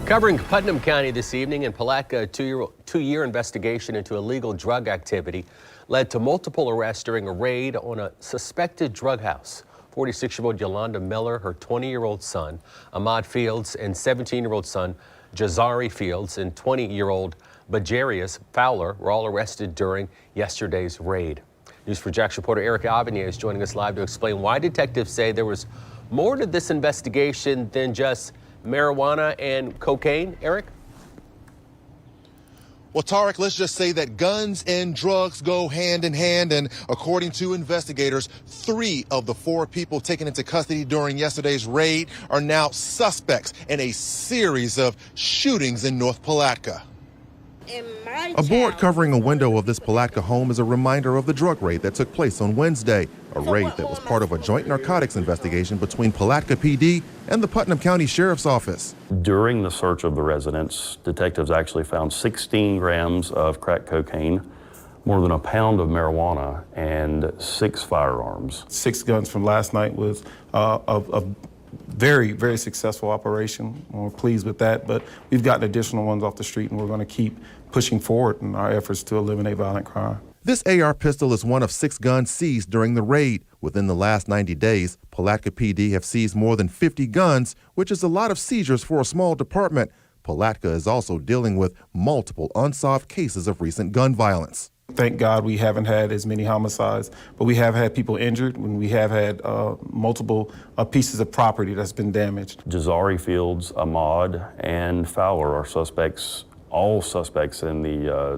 Covering Putnam County this evening in Palatka, a two-year investigation into illegal drug activity led to multiple arrests during a raid on a suspected drug house. 46-year-old Yolanda Miller, her 20-year-old son, Ahmad Fields, and 17-year-old son, Jazari Fields, and 20-year-old Bajarius Fowler were all arrested during yesterday's raid. News4Jax reporter Eric Avenier is joining us live to explain why detectives say there was more to this investigation than just marijuana and cocaine. Eric? Well, Tarek, let's just say that guns and drugs go hand in hand. And according to investigators, 3 of the 4 people taken into custody during yesterday's raid are now suspects in a series of shootings in North Palatka. A board covering a window of this Palatka home is a reminder of the drug raid that took place on Wednesday, a raid that was part of a joint narcotics investigation between Palatka PD and the Putnam County Sheriff's Office. During the search of the residence, detectives actually found 16 grams of crack cocaine, more than a pound of marijuana, and 6 firearms. 6 guns from last night was a very, very successful operation. We're pleased with that, but we've gotten additional ones off the street, and we're going to keep pushing forward in our efforts to eliminate violent crime. This AR pistol is one of 6 guns seized during the raid. Within the last 90 days, Palatka PD have seized more than 50 guns, which is a lot of seizures for a small department. Palatka is also dealing with multiple unsolved cases of recent gun violence. Thank God we haven't had as many homicides, but we have had people injured when we have had multiple pieces of property that's been damaged. Jazari Fields, Ahmad, and Fowler are suspects, all suspects in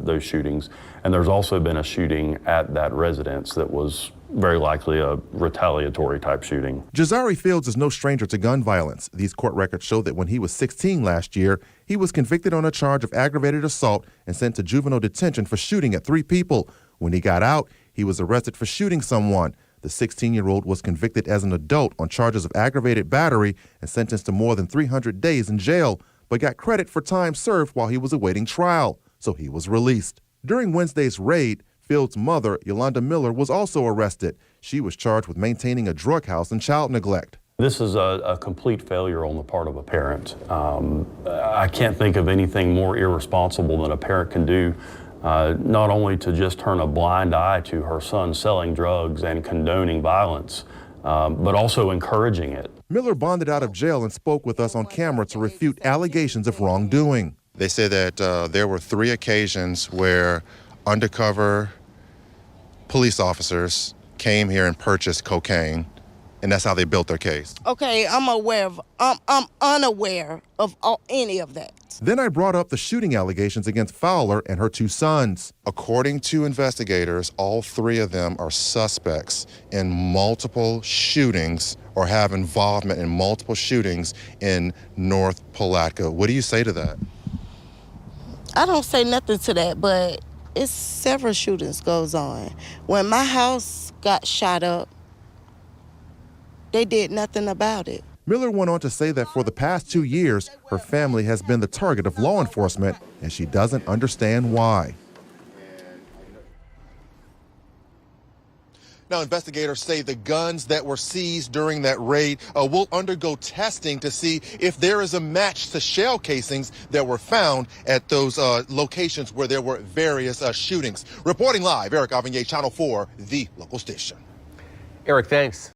those shootings. And there's also been a shooting at that residence that was very likely a retaliatory type shooting. Jazari Fields is no stranger to gun violence. These court records show that when he was 16 last year, he was convicted on a charge of aggravated assault and sent to juvenile detention for shooting at 3 people. When he got out, he was arrested for shooting someone. The 16-year-old was convicted as an adult on charges of aggravated battery and sentenced to more than 300 days in jail, but got credit for time served while he was awaiting trial, so he was released. During Wednesday's raid, Fields' mother, Yolanda Miller, was also arrested. She was charged with maintaining a drug house and child neglect. This is a complete failure on the part of a parent. I can't think of anything more irresponsible than a parent can do, not only to just turn a blind eye to her son selling drugs and condoning violence, but also encouraging it. Miller bonded out of jail and spoke with us on camera to refute allegations of wrongdoing. They say that there were 3 occasions where undercover police officers came here and purchased cocaine, and that's how they built their case. Okay, I'm unaware of any of that. Then I brought up the shooting allegations against Fowler and her 2 sons. According to investigators, all 3 of them are suspects in multiple shootings or have involvement in multiple shootings in North Palatka. What do you say to that? I don't say nothing to that, but it's several shootings goes on. When my house got shot up, they did nothing about it. Miller went on to say that for the past 2 years, her family has been the target of law enforcement, and she doesn't understand why. Now, investigators say the guns that were seized during that raid will undergo testing to see if there is a match to shell casings that were found at those locations where there were various shootings. Reporting live, Eric Avenier, Channel 4, the local station. Eric, thanks.